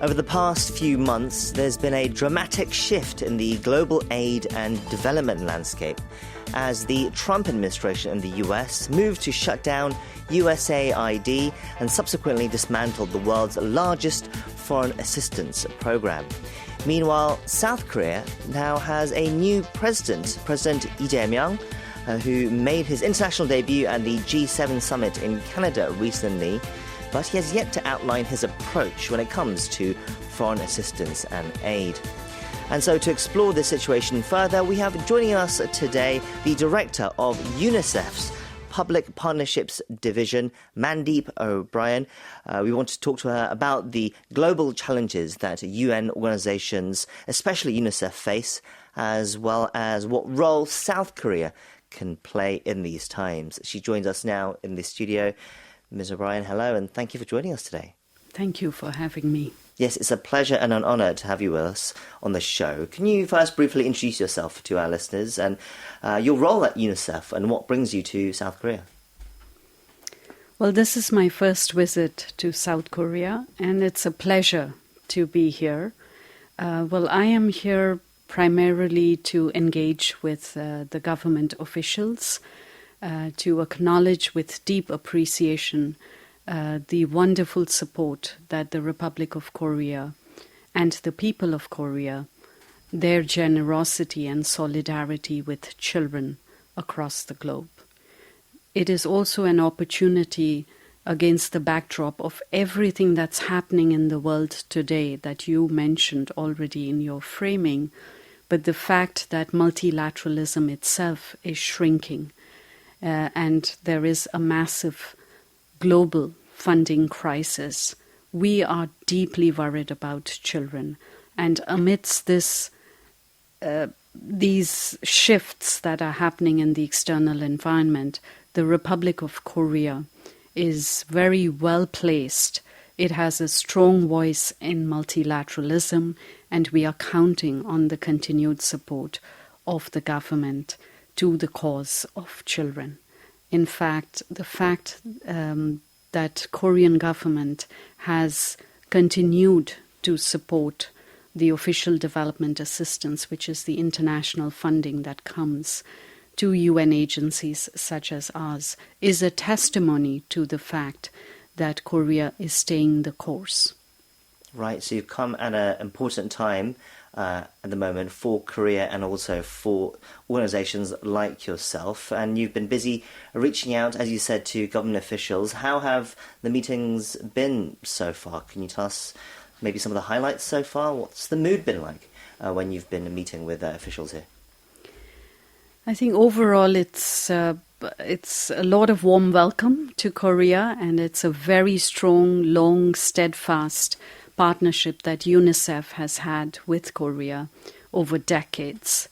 Over the past few months, there's been a dramatic shift in the global aid and development landscape as the Trump administration in the US moved to shut down USAID and subsequently dismantled the world's largest foreign assistance program. Meanwhile, South Korea now has a new president, President Jae-myung, who made his international debut at the G7 summit in Canada recently, but he has yet to outline his approach when it comes to foreign assistance and aid. And so to explore this situation further, we have joining us today the director of UNICEF's Public Partnerships Division, Mandeep O'Brien. We want to talk to her about the global challenges that UN organizations, especially UNICEF, face, as well as what role South Korea can play in these times. She joins us now in the studio. Ms. O'Brien, hello, and thank you for joining us today. Thank you for having me. Yes, it's a pleasure and an honour to have you with us on the show. Can you first briefly introduce yourself to our listeners and your role at UNICEF and what brings you to South Korea? Well, this is my first visit to South Korea, and it's a pleasure to be here. I am here primarily to engage with the government officials, to acknowledge with deep appreciation the wonderful support that the Republic of Korea and the people of Korea, their generosity and solidarity with children across the globe. It is also an opportunity against the backdrop of everything that's happening in the world today that you mentioned already in your framing, but the fact that multilateralism itself is shrinking. And there is a massive global funding crisis. We are deeply worried about children. And amidst this, these shifts that are happening in the external environment, the Republic of Korea is very well placed. It has a strong voice in multilateralism, and we are counting on the continued support of the government to the cause of children. In fact, the fact that Korean government has continued to support the official development assistance, which is the international funding that comes to UN agencies such as ours, is a testimony to the fact that Korea is staying the course. Right, so you've come at an important time at the moment for Korea and also for organisations like yourself, and you've been busy reaching out, as you said, to government officials. How have the meetings been so far? Can you tell us maybe some of the highlights so far? What's the mood been like when you've been meeting with officials here? I think overall it's a lot of warm welcome to Korea, and it's a very strong, long, steadfast partnership that UNICEF has had with Korea over decades.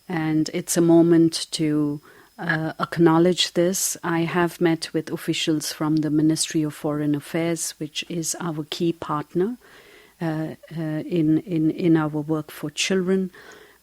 And it's a moment to acknowledge this. I have met with officials from the Ministry of Foreign Affairs, which is our key partner in our work for children.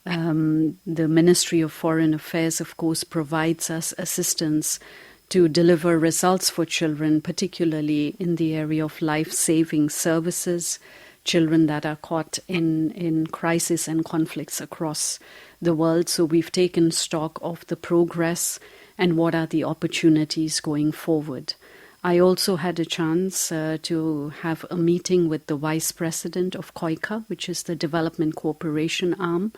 The Ministry of Foreign Affairs, of course, provides us assistance to deliver results for children, particularly in the area of life-saving services, children that are caught in crisis and conflicts across the world. So we've taken stock of the progress and what are the opportunities going forward. I also had a chance to have a meeting with the Vice President of KOICA, which is the Development Cooperation arm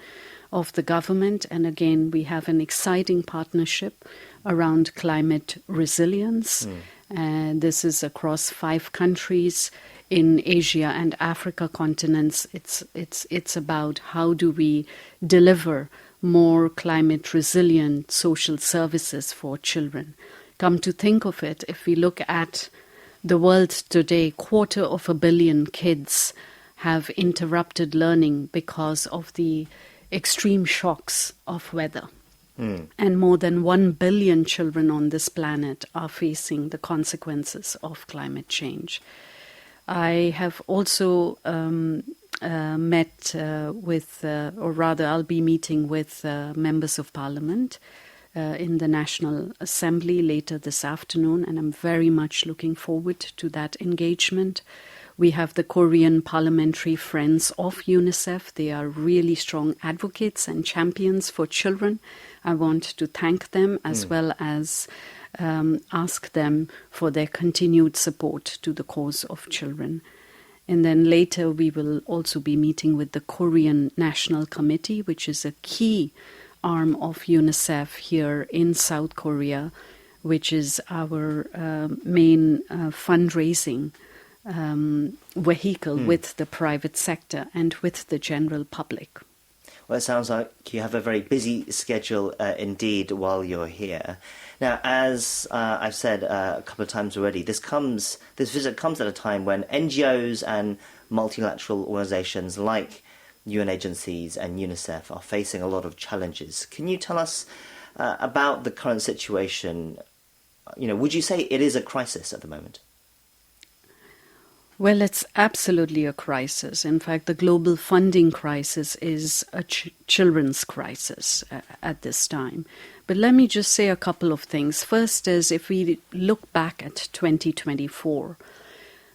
of the government. And again, we have an exciting partnership around climate resilience. This is across 5 countries in Asia and Africa continents. It's about how do we deliver more climate resilient social services for children. Come to think of it, if we look at the world today, 250 million kids have interrupted learning because of the extreme shocks of weather. And more than 1 billion children on this planet are facing the consequences of climate change. I have also met with, or rather I'll be meeting with members of parliament in the National Assembly later this afternoon, and I'm very much looking forward to that engagement. We have the Korean Parliamentary Friends of UNICEF. They are really strong advocates and champions for children. I want to thank them as well as ask them for their continued support to the cause of children. And then later we will also be meeting with the Korean National Committee, which is a key arm of UNICEF here in South Korea, which is our main fundraising vehicle with the private sector and with the general public. Well, it sounds like you have a very busy schedule indeed while you're here. Now, as I've said a couple of times already, this visit comes at a time when NGOs and multilateral organisations like UN agencies and UNICEF are facing a lot of challenges. Can you tell us about the current situation? Would you say it is a crisis at the moment? Well, it's absolutely a crisis. In fact, the global funding crisis is a children's crisis at this time. But let me just say a couple of things. First is, if we look back at 2024,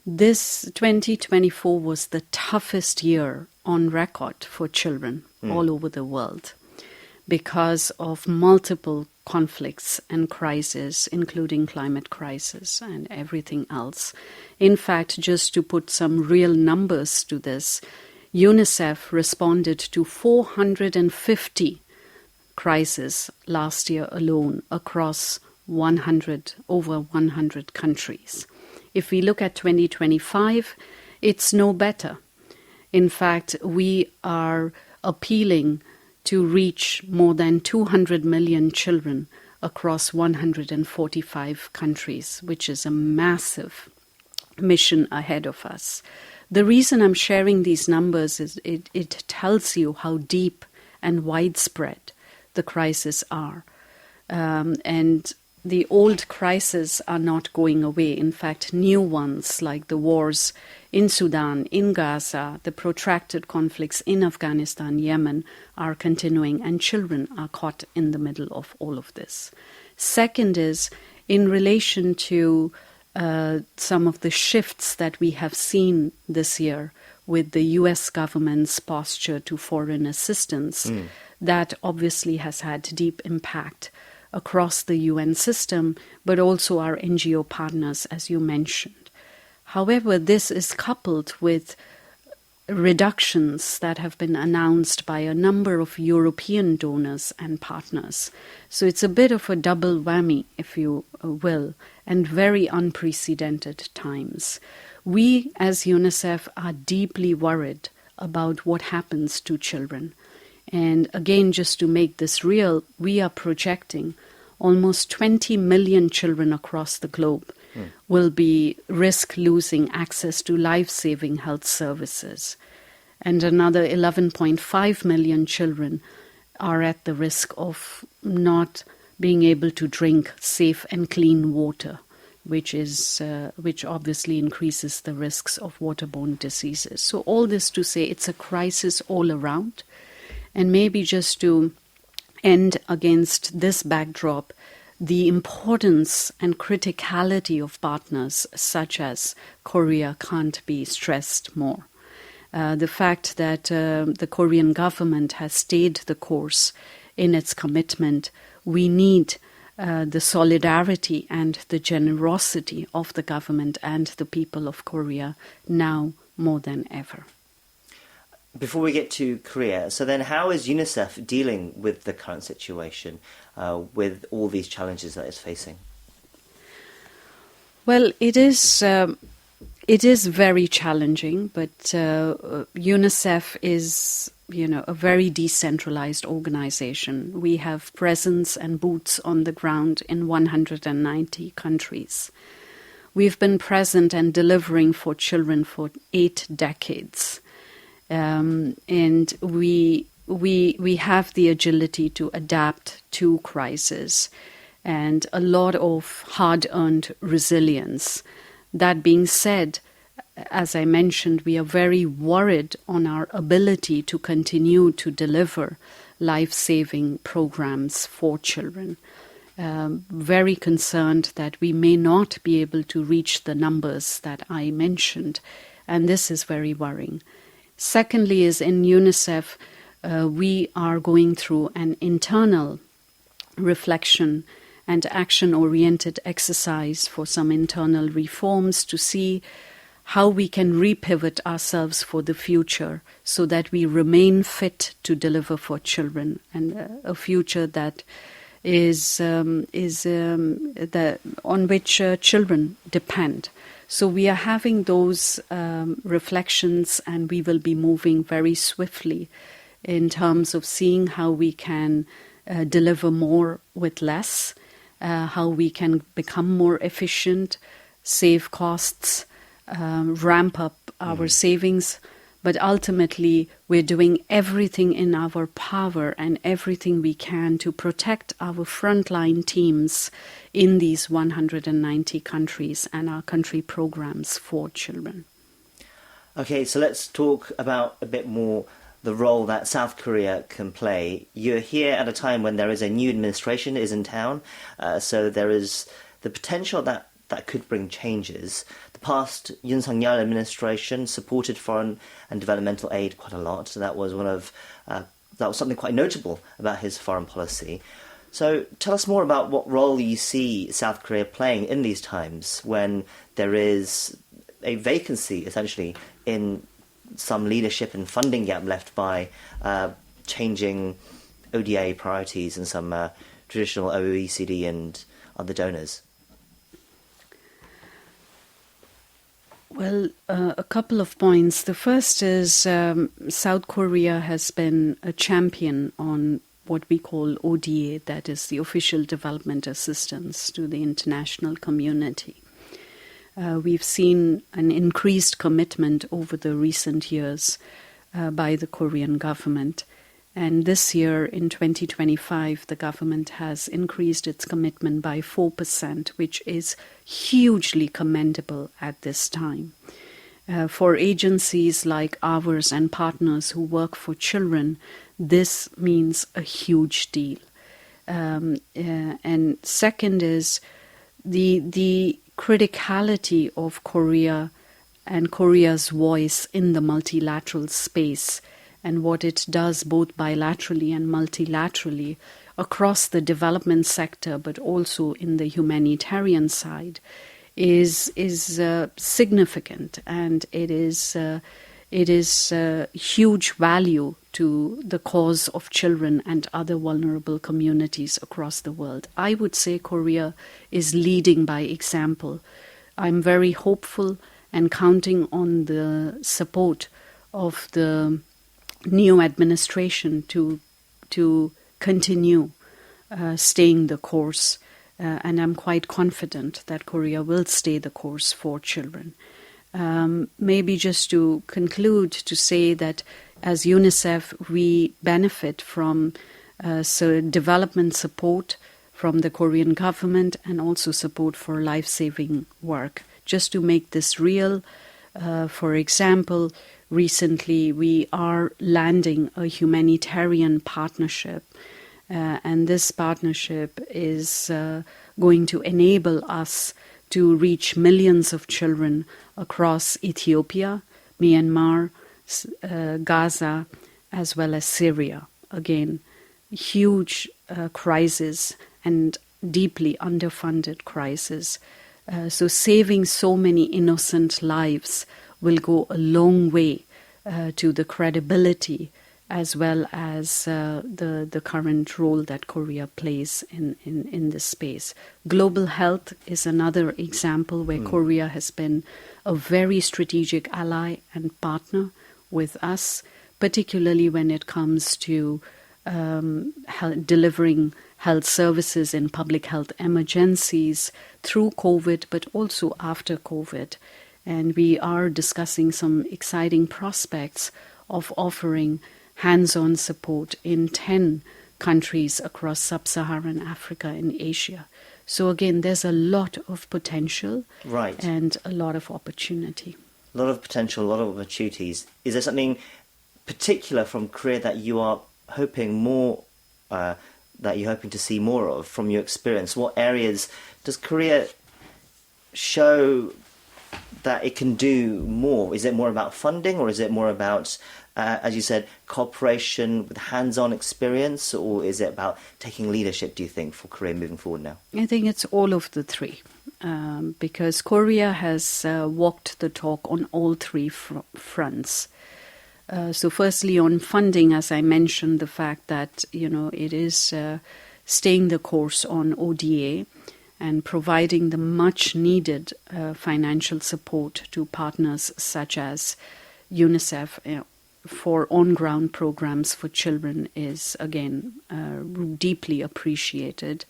this 2024 was the toughest year on record for children all over the world because of multiple conflicts and crises, including climate crisis and everything else. In fact, just to put some real numbers to this, UNICEF responded to 450 crises last year alone across over 100 countries. If we look at 2025, it's no better. In fact, we are appealing to reach more than 200 million children across 145 countries, which is a massive mission ahead of us. The reason I'm sharing these numbers is it tells you how deep and widespread the crises are. And the old crises are not going away. In fact, new ones like the wars in Sudan, in Gaza, the protracted conflicts in Afghanistan, Yemen are continuing, and children are caught in the middle of all of this. Second is, in relation to some of the shifts that we have seen this year with the US government's posture to foreign assistance, that obviously has had deep impact across the UN system, but also our NGO partners, as you mentioned. However, this is coupled with reductions that have been announced by a number of European donors and partners. So it's a bit of a double whammy, if you will, and very unprecedented times. We, as UNICEF, are deeply worried about what happens to children. And again, just to make this real, we are projecting almost 20 million children across the globe will risk losing access to life-saving health services. And another 11.5 million children are at the risk of not being able to drink safe and clean water, which obviously increases the risks of waterborne diseases. So all this to say it's a crisis all around. And maybe just to end against this backdrop, the importance and criticality of partners such as Korea can't be stressed more. The fact that the Korean government has stayed the course in its commitment, we need the solidarity and the generosity of the government and the people of Korea now more than ever. Before we get to Korea, so then how is UNICEF dealing with the current situation, with all these challenges that it's facing? Well, it is very challenging, but UNICEF is, a very decentralized organization. We have presence and boots on the ground in 190 countries. We've been present and delivering for children for 8 decades. And we have the agility to adapt to crisis and a lot of hard-earned resilience. That being said, as I mentioned, we are very worried on our ability to continue to deliver life-saving programs for children. Very concerned that we may not be able to reach the numbers that I mentioned and this is very worrying. Secondly is in UNICEF, we are going through an internal reflection and action-oriented exercise for some internal reforms to see how we can repivot ourselves for the future so that we remain fit to deliver for children, and a future that is on which children depend. So we are having those reflections, and we will be moving very swiftly in terms of seeing how we can deliver more with less, how we can become more efficient, save costs, ramp up our savings. But ultimately, we're doing everything in our power and everything we can to protect our frontline teams in these 190 countries and our country programs for children. Okay, so let's talk about a bit more the role that South Korea can play. You're here at a time when there is a new administration is in town, so there is the potential that could bring changes. The past Yoon Suk-yeol administration supported foreign and developmental aid quite a lot, so that was that was something quite notable about his foreign policy. So tell us more about what role you see South Korea playing in these times when there is a vacancy, essentially, in some leadership and funding gap left by changing ODA priorities and some traditional OECD and other donors. Well, a couple of points. The first is South Korea has been a champion on what we call ODA, that is the official development assistance to the international community. We've seen an increased commitment over the recent years by the Korean government. And this year, in 2025, the government has increased its commitment by 4%, which is hugely commendable at this time. For agencies like ours and partners who work for children, this means a huge deal. And second is the criticality of Korea and Korea's voice in the multilateral space, and what it does both bilaterally and multilaterally across the development sector, but also in the humanitarian side, is significant, and it is huge value to the cause of children and other vulnerable communities across the world. I would say Korea is leading by example. I'm very hopeful and counting on the support of the new administration to continue staying the course, and I'm quite confident that Korea will stay the course for children. Maybe just to conclude, to say that as UNICEF, we benefit from development support from the Korean government and also support for life-saving work. Just to make this real, for example, recently we are landing a humanitarian partnership, and this partnership is going to enable us to reach millions of children across Ethiopia, Myanmar, Gaza, as well as Syria. Again, huge crisis and deeply underfunded crisis. So saving so many innocent lives will go a long way to the credibility as well as the current role that Korea plays in this space. Global health is another example where Korea has been a very strategic ally and partner with us, particularly when it comes to delivering health services in public health emergencies through COVID, but also after COVID. And we are discussing some exciting prospects of offering hands-on support in 10 countries across sub-Saharan Africa and Asia. So again, there's a lot of potential, right, and a lot of opportunity. A lot of potential, a lot of opportunities. Is there something particular from Korea that you are hoping more, that you're hoping to see more of from your experience? What areas does Korea show that it can do more? Is it more about funding, or is it more about, as you said, cooperation with hands-on experience, or is it about taking leadership, do you think, for Korea moving forward now? I think it's all of the three, because Korea has walked the talk on all three fronts. So firstly, on funding, as I mentioned, the fact that, it is staying the course on ODA and providing the much-needed financial support to partners such as UNICEF for on-ground programs for children is, again, deeply appreciated.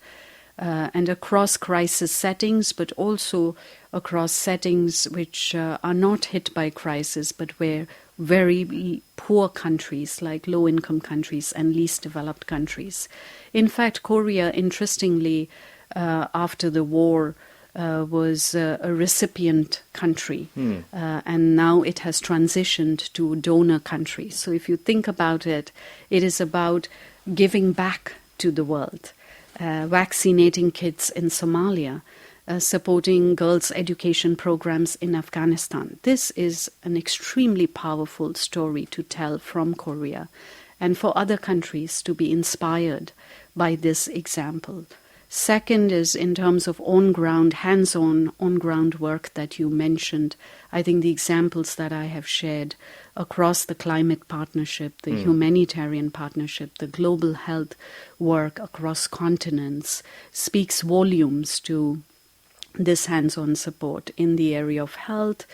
And across crisis settings, but also across settings which are not hit by crisis, but where very poor countries, like low-income countries and least developed countries. In fact, Korea, interestingly, after the war, was a recipient country, and now it has transitioned to donor country. So if you think about it, it is about giving back to the world. Vaccinating kids in Somalia, supporting girls' education programs in Afghanistan. This is an extremely powerful story to tell from Korea, and for other countries to be inspired by this example. Second is in terms of on-ground, hands-on, on-ground work that you mentioned. I think the examples that I have shared across the climate partnership, the humanitarian partnership, the global health work across continents speaks volumes to this hands-on support in the area of health,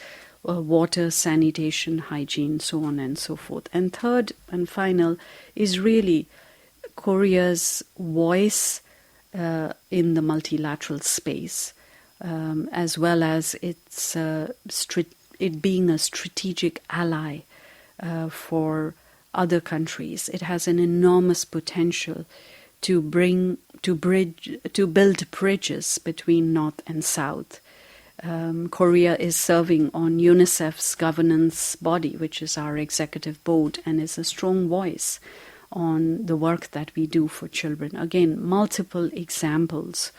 water, sanitation, hygiene, so on and so forth. And third and final is really Korea's voice in the multilateral space, as well as it being a strategic ally for other countries. It has an enormous potential to build bridges between North and South. Korea is serving on UNICEF's governance body, which is our executive board, and is a strong voice on the work that we do for children. Again, multiple examples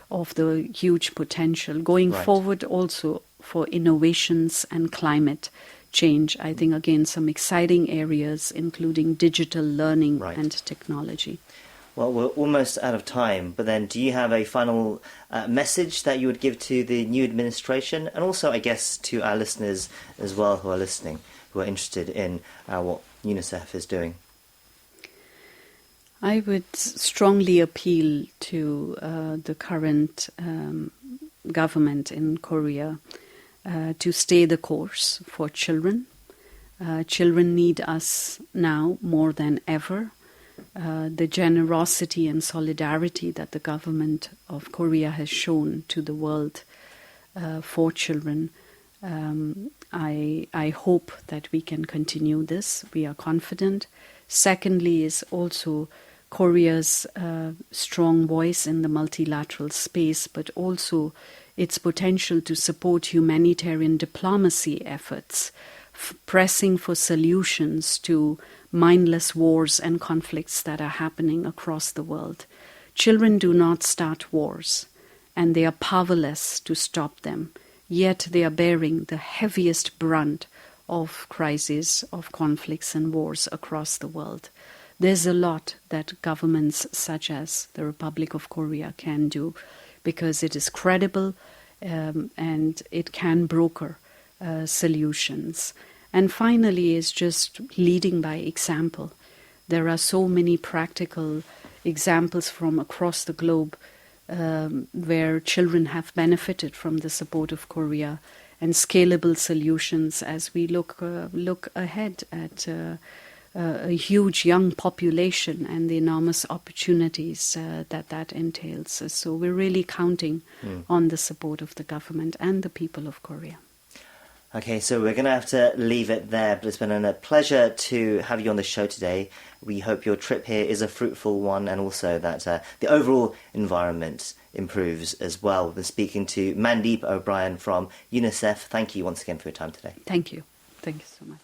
of the huge potential going forward also for innovations and climate change. I think, again, some exciting areas, including digital learning and technology. Well, we're almost out of time, but then do you have a final message that you would give to the new administration, and also, I guess, to our listeners as well who are listening, who are interested in what UNICEF is doing? I would strongly appeal to the current government in Korea to stay the course for children. Children need us now more than ever. The generosity and solidarity that the government of Korea has shown to the world for children, I hope that we can continue this. We are confident. Secondly is also Korea's strong voice in the multilateral space, but also its potential to support humanitarian diplomacy efforts, pressing for solutions to mindless wars and conflicts that are happening across the world. Children do not start wars, and they are powerless to stop them, yet they are bearing the heaviest brunt of crises, of conflicts and wars across the world. There's a lot that governments such as the Republic of Korea can do, because it is credible and it can broker solutions. And finally is just leading by example. There are so many practical examples from across the globe where children have benefited from the support of Korea, and scalable solutions as we look ahead at a huge young population and the enormous opportunities that entails. So we're really counting on the support of the government and the people of Korea. Okay, so we're going to have to leave it there, but it's been a pleasure to have you on the show today. We hope your trip here is a fruitful one, and also that the overall environment improves as well. We've been speaking to Mandeep O'Brien from UNICEF. Thank you once again for your time today. Thank you. Thank you so much.